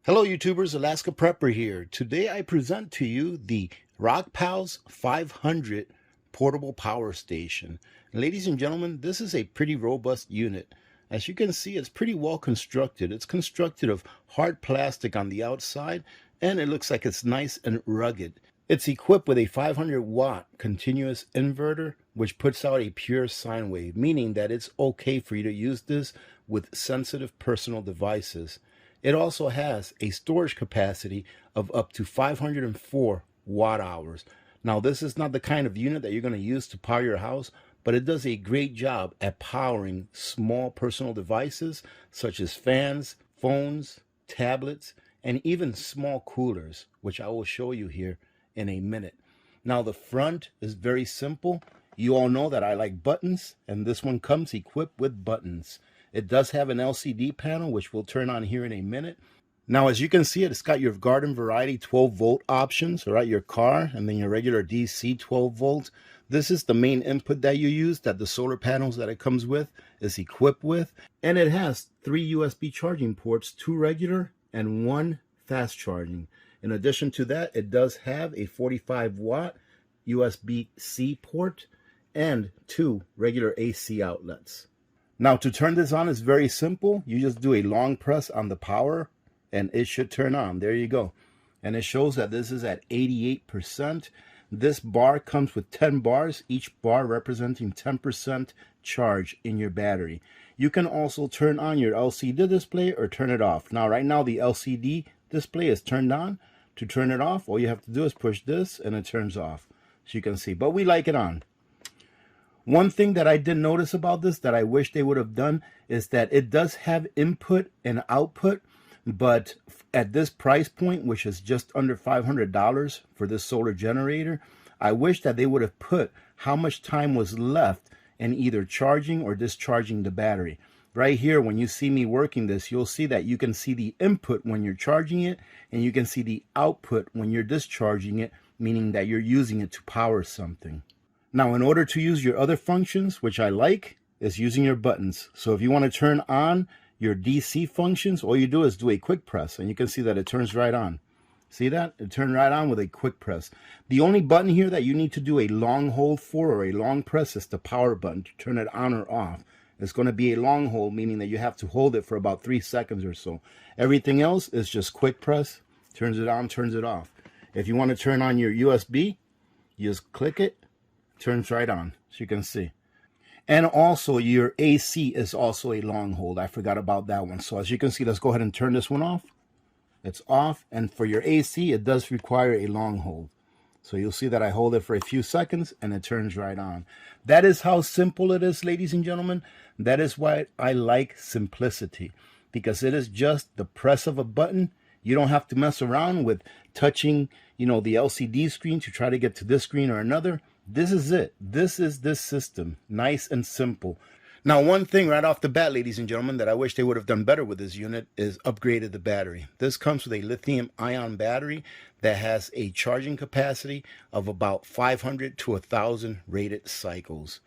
Hello YouTubers, Alaska Prepper here. Today I present to you the Rockpals 500 portable power station. Ladies and gentlemen, this is a pretty robust unit. As you can see, it's pretty well constructed. It's constructed of hard plastic on the outside, and it looks like it's nice and rugged. It's equipped with a 500 watt continuous inverter, which puts out a pure sine wave, meaning that it's okay for you to use this with sensitive personal devices. It also has a storage capacity of up to 504 watt hours. Now, this is not the kind of unit that you're going to use to power your house, but it does a great job at powering small personal devices such as fans, phones, tablets, and even small coolers, which I will show you here in a minute. Now, the front is very simple. You all know that I like buttons, and this one comes equipped with buttons. It does have an LCD panel, which we'll turn on here in a minute. Now, as you can see, it's got your garden variety 12 volt options, all right, your car, and then your regular DC 12 volts. This is the main input that you use, that the solar panels that it comes with is equipped with. And it has 3 USB charging ports, 2 regular and 1 fast charging. In addition to that, it does have a 45 watt USB-C port and 2 regular AC outlets. Now, to turn this on is very simple. You just do a long press on the power and it should turn on. There you go. And it shows that this is at 88%. This bar comes with 10 bars, each bar representing 10% charge in your battery. You can also turn on your LCD display or turn it off. Now, right now, the LCD display is turned on. To turn it off, all you have to do is push this and it turns off, as you can see. But we like it on. One thing that I did notice about this that I wish they would have done is that it does have input and output, but at this price point, which is just under $500 for this solar generator, I wish that they would have put how much time was left in either charging or discharging the battery. Right here, when you see me working this, you'll see that you can see the input when you're charging it, and you can see the output when you're discharging it, meaning that you're using it to power something. Now, in order to use your other functions, which I like, is using your buttons. So if you want to turn on your DC functions, all you do is do a quick press, and you can see that it turns right on. See that? It turned right on with a quick press. The only button here that you need to do a long hold for or a long press is the power button to turn it on or off. It's going to be a long hold, meaning that you have to hold it for about 3 seconds or so. Everything else is just quick press, turns it on, turns it off. If you want to turn on your USB, you just click it, turns right on, as you can see. And also your AC is also a long hold. I forgot about that one. So as you can see, let's go ahead and turn this one off. It's off. And for your AC, it does require a long hold. So you'll see that I hold it for a few seconds and it turns right on. That is how simple it is, ladies and gentlemen. That is why I like simplicity, because it is just the press of a button. You don't have to mess around with touching, the LCD screen to try to get to this screen or another. This is it. This is this system. Nice and simple. Now, one thing right off the bat, ladies and gentlemen, that I wish they would have done better with this unit is upgraded the battery. This comes with a lithium-ion battery that has a charging capacity of about 500 to 1,000 rated cycles.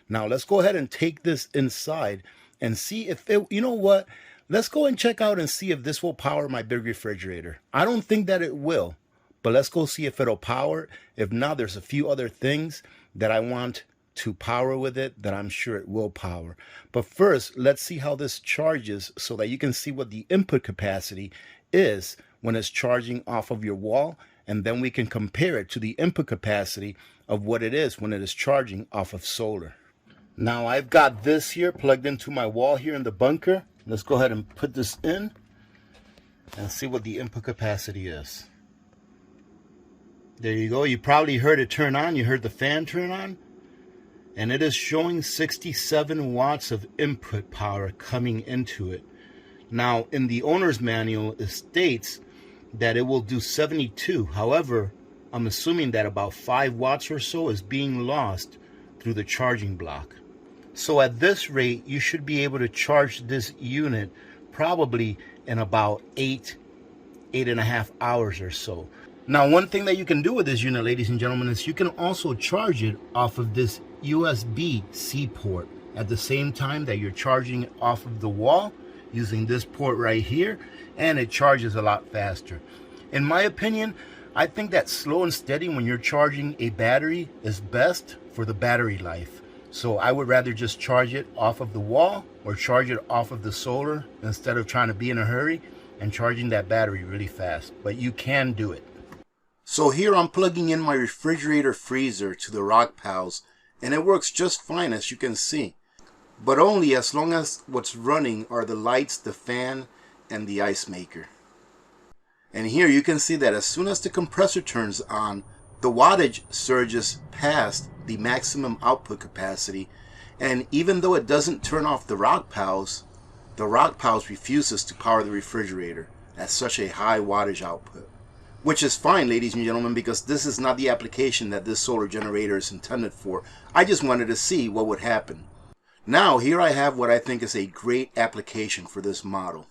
Now, let's go ahead and take this inside and see if it, you know what? Let's go and check out and see if this will power my big refrigerator. I don't think that it will. But let's go see if it'll power it. If not, there's a few other things that I want to power with it that I'm sure it will power. But first, let's see how this charges so that you can see what the input capacity is when it's charging off of your wall. And then we can compare it to the input capacity of what it is when it is charging off of solar. Now, I've got this here plugged into my wall here in the bunker. Let's go ahead and put this in and see what the input capacity is. There you go. You probably heard it turn on. You heard the fan turn on. And it is showing 67 watts of input power coming into it. Now, in the owner's manual, it states that it will do 72. However, I'm assuming that about 5 watts or so is being lost through the charging block. So at this rate, you should be able to charge this unit probably in about 8.5 hours or so. Now, one thing that you can do with this unit, ladies and gentlemen, is you can also charge it off of this USB-C port. At the same time that you're charging it off of the wall, using this port right here, and it charges a lot faster. In my opinion, I think that slow and steady when you're charging a battery is best for the battery life. So I would rather just charge it off of the wall or charge it off of the solar instead of trying to be in a hurry and charging that battery really fast. But you can do it. So here I'm plugging in my refrigerator freezer to the Rockpals, and it works just fine, as you can see. But only as long as what's running are the lights, the fan, and the ice maker. And here you can see that as soon as the compressor turns on, the wattage surges past the maximum output capacity, and even though it doesn't turn off the Rockpals refuses to power the refrigerator at such a high wattage output. Which is fine, ladies and gentlemen, because this is not the application that this solar generator is intended for. I just wanted to see what would happen. Now here I have what I think is a great application for this model.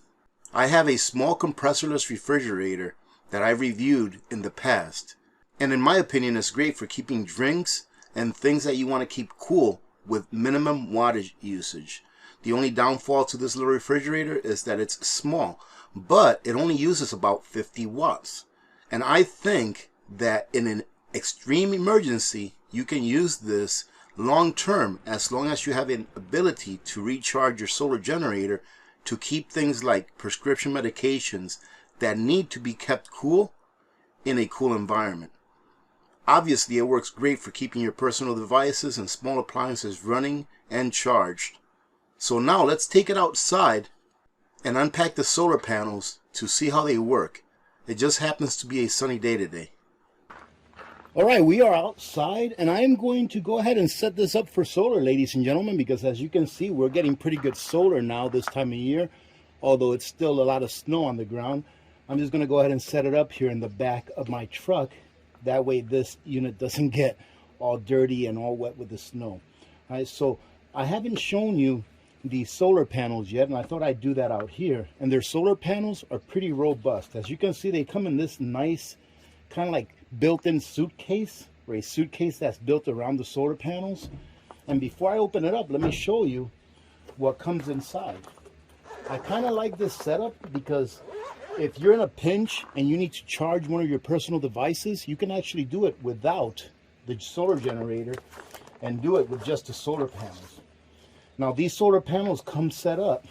I have a small compressorless refrigerator that I reviewed in the past, and in my opinion it's great for keeping drinks and things that you want to keep cool with minimum wattage usage. The only downfall to this little refrigerator is that it's small, but it only uses about 50 watts. And I think that in an extreme emergency, you can use this long term as long as you have an ability to recharge your solar generator to keep things like prescription medications that need to be kept cool in a cool environment. Obviously, it works great for keeping your personal devices and small appliances running and charged. So now let's take it outside and unpack the solar panels to see how they work. It just happens to be a sunny day today. All right, we are outside, and I am going to go ahead and set this up for solar, ladies and gentlemen, because as you can see, we're getting pretty good solar now this time of year, although it's still a lot of snow on the ground. I'm just going to go ahead and set it up here in the back of my truck. That way this unit doesn't get all dirty and all wet with the snow. All right, so I haven't shown you the solar panels yet, and I thought I'd do that out here. And their solar panels are pretty robust. As you can see, they come in this nice kind of like built-in suitcase, or a suitcase that's built around the solar panels. And before I open it up, let me show you what comes inside. I kind of like this setup because if you're in a pinch and you need to charge one of your personal devices, you can actually do it without the solar generator and do it with just the solar panels. Now these solar panels come set up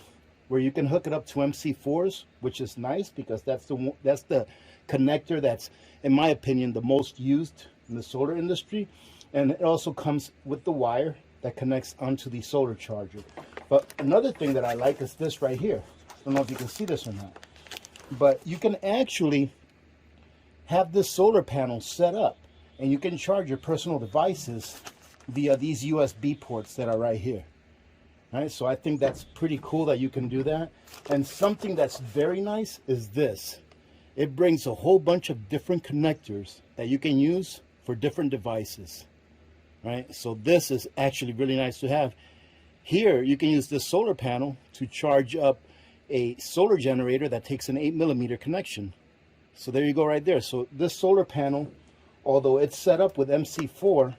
where you can hook it up to MC4s, which is nice because that's the connector that's, in my opinion, the most used in the solar industry. And it also comes with the wire that connects onto the solar charger. But another thing that I like is this right here. I don't know if you can see this or not, but you can actually have this solar panel set up and you can charge your personal devices via these USB ports that are right here. All right, so I think that's pretty cool that you can do that. And something that's very nice is this. It brings a whole bunch of different connectors that you can use for different devices. Right, so this is actually really nice to have. Here you can use this solar panel to charge up a solar generator that takes an 8mm connection. So there you go right there. So this solar panel, although it's set up with MC4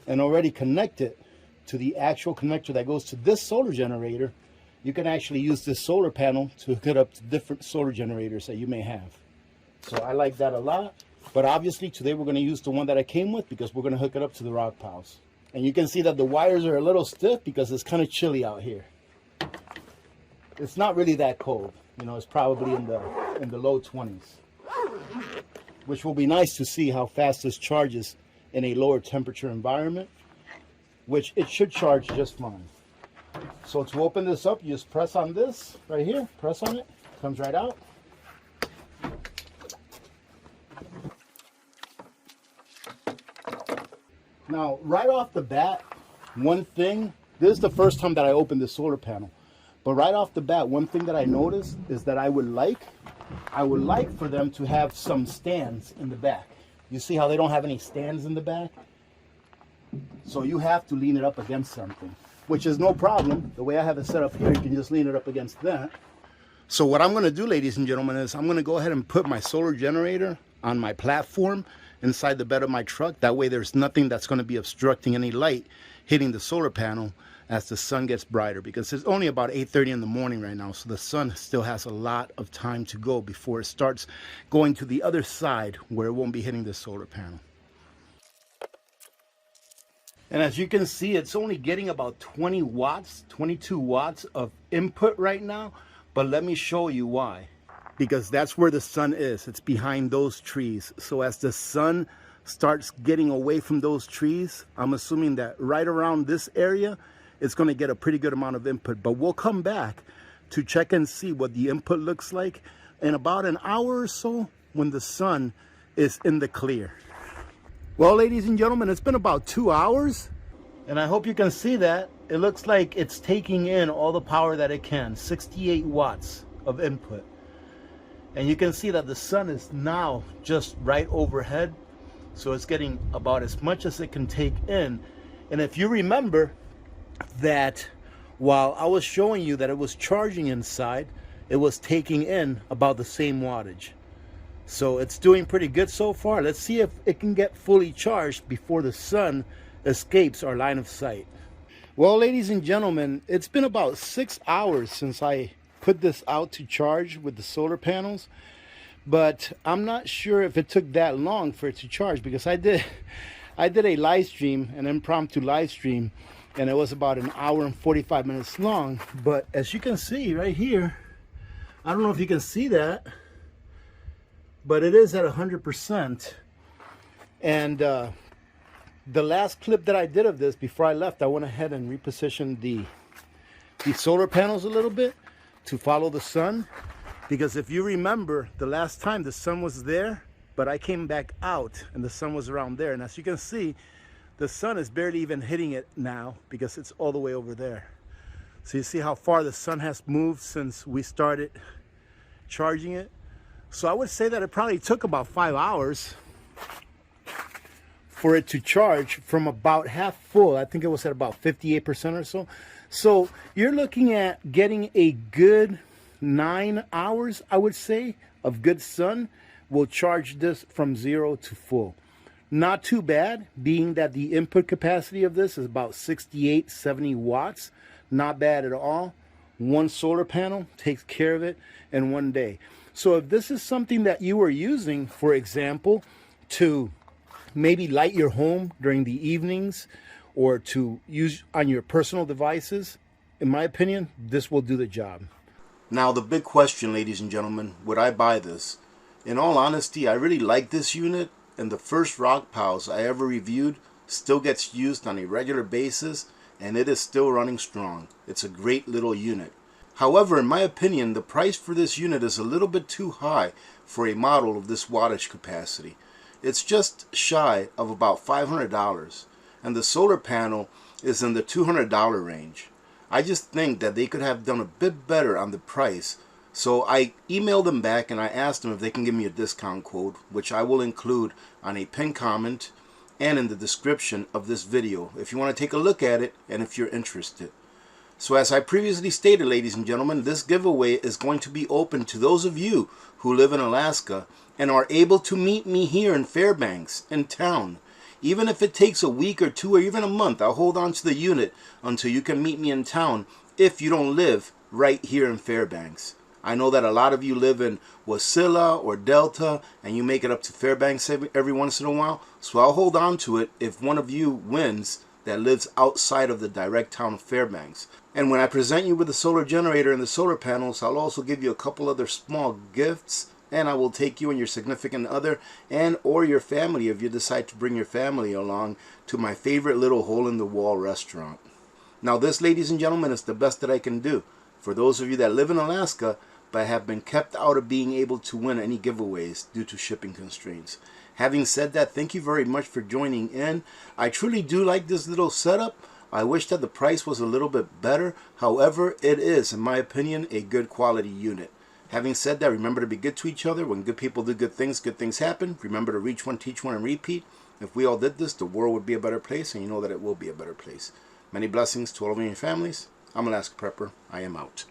and already connected to the actual connector that goes to this solar generator, you can actually use this solar panel to hook it up to different solar generators that you may have. So I like that a lot. But obviously today we're going to use the one that I came with because we're going to hook it up to the Rockpals. And you can see that the wires are a little stiff because it's kind of chilly out here. It's not really that cold. You know, it's probably in the low 20s. Which will be nice to see how fast this charges in a lower temperature environment, which it should charge just fine. So to open this up, you just press on this right here, press on it, comes right out. Now, right off the bat, one thing, this is the first time that I opened the solar panel, but right off the bat, one thing that I noticed is that I would like for them to have some stands in the back. You see how they don't have any stands in the back? So you have to lean it up against something, which is no problem. The way I have it set up here, you can just lean it up against that. So what I'm going to do, ladies and gentlemen, is I'm going to go ahead and put my solar generator on my platform inside the bed of my truck. That way there's nothing that's going to be obstructing any light hitting the solar panel. as the sun gets brighter, because it's only about 8:30 in the morning right now, so the sun still has a lot of time to go before it starts going to the other side where it won't be hitting the solar panel. And as you can see, it's only getting about 20 watts, 22 watts of input right now, but let me show you why. Because that's where the sun is. It's behind those trees. So as the sun starts getting away from those trees, I'm assuming that right around this area, it's going to get a pretty good amount of input. But we'll come back to check and see what the input looks like in about an hour or so when the sun is in the clear. Well, ladies and gentlemen, it's been about 2 hours, and I hope you can see that. It looks like it's taking in all the power that it can, 68 watts of input. And you can see that the sun is now just right overhead, so it's getting about as much as it can take in. And if you remember that while I was showing you that it was charging inside, it was taking in about the same wattage. So it's doing pretty good so far. Let's see if it can get fully charged before the sun escapes our line of sight. Well, ladies and gentlemen, it's been about 6 hours since I put this out to charge with the solar panels, but I'm not sure if it took that long for it to charge, because I did a live stream, an impromptu live stream, and it was about an hour and 45 minutes long. But as you can see right here, I don't know if you can see that, but it is at 100%. And the last clip that I did of this before I left, I went ahead and repositioned the solar panels a little bit to follow the sun, because if you remember, the last time the sun was there, but I came back out and the sun was around there, and as you can see, the sun is barely even hitting it now because it's all the way over there. So you see how far the sun has moved since we started charging it. So I would say that it probably took about 5 hours for it to charge from about half full. I think it was at about 58% or so. So you're looking at getting a good 9 hours, I would say, of good sun will charge this from 0 to full. Not too bad, being that the input capacity of this is about 68, 70 watts. Not bad at all. One solar panel takes care of it in 1 day. So if this is something that you are using, for example, to maybe light your home during the evenings, or to use on your personal devices, in my opinion, this will do the job. Now, the big question, ladies and gentlemen, would I buy this? In all honesty, I really like this unit, and the first Rockpals I ever reviewed still gets used on a regular basis, and it is still running strong. It's a great little unit. However, in my opinion, the price for this unit is a little bit too high for a model of this wattage capacity. It's just shy of about $500, and the solar panel is in the $200 range. I just think that they could have done a bit better on the price, so I emailed them back and I asked them if they can give me a discount code, which I will include on a pinned comment and in the description of this video if you want to take a look at it and if you're interested. So as I previously stated, ladies and gentlemen, this giveaway is going to be open to those of you who live in Alaska and are able to meet me here in Fairbanks, in town. Even if it takes a week or two or even a month, I'll hold on to the unit until you can meet me in town if you don't live right here in Fairbanks. I know that a lot of you live in Wasilla or Delta and you make it up to Fairbanks every once in a while, so I'll hold on to it if one of you wins that lives outside of the direct town of Fairbanks. And when I present you with the solar generator and the solar panels, I'll also give you a couple other small gifts, and I will take you and your significant other and or your family, if you decide to bring your family along, to my favorite little hole-in-the-wall restaurant. Now this, ladies and gentlemen, is the best that I can do for those of you that live in Alaska but have been kept out of being able to win any giveaways due to shipping constraints. Having said that, thank you very much for joining in. I truly do like this little setup. I wish that the price was a little bit better. However, it is, in my opinion, a good quality unit. Having said that, remember to be good to each other. When good people do good things happen. Remember to reach one, teach one, and repeat. If we all did this, the world would be a better place, and you know that it will be a better place. Many blessings to all of you and your families. I'm Alaska Prepper. I am out.